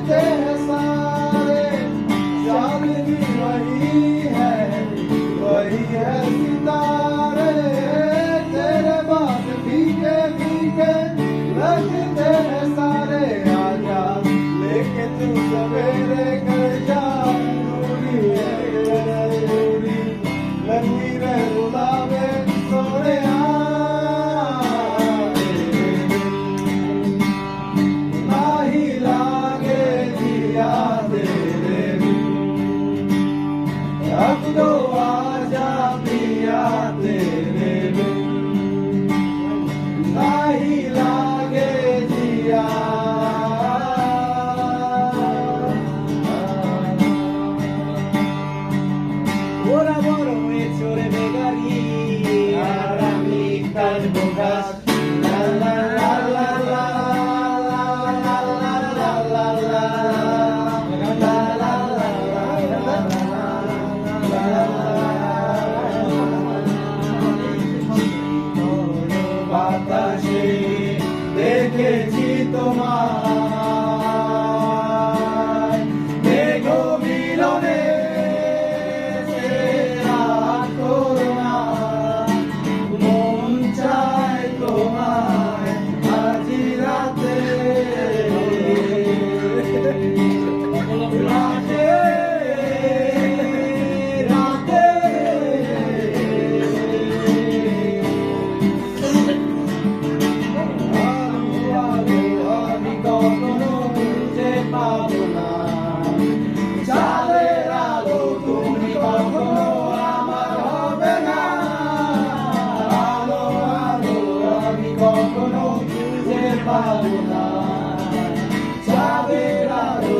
लगते हैं सारे, चांद भी वही है सितारे। तेरे बात फीके फीके लगते हैं सारे, आजा लेके तू सवेरे कर जा, दूरी है दूरी लगी रे गुलाबे सोने नाही लागे जिया तेरे बिन, अब तो आजा पिया तेरे बिन, नाही लागे जिया। Ora moro e ciore begari, aramitas bogas, la la la la la la la la la la বাতাসে দেখেছি তোমায়, মেঘ মিলনে করোনা, মন চায় তোমায় আজি রাতে রাতে রাতে। আমি কখনো খুঁজে পাবো না চাঁদের আলো, তুমি কখনো আমার হবে না। আলো আলো আমি কখনো খুঁজে পাবো না চাঁদের আলো।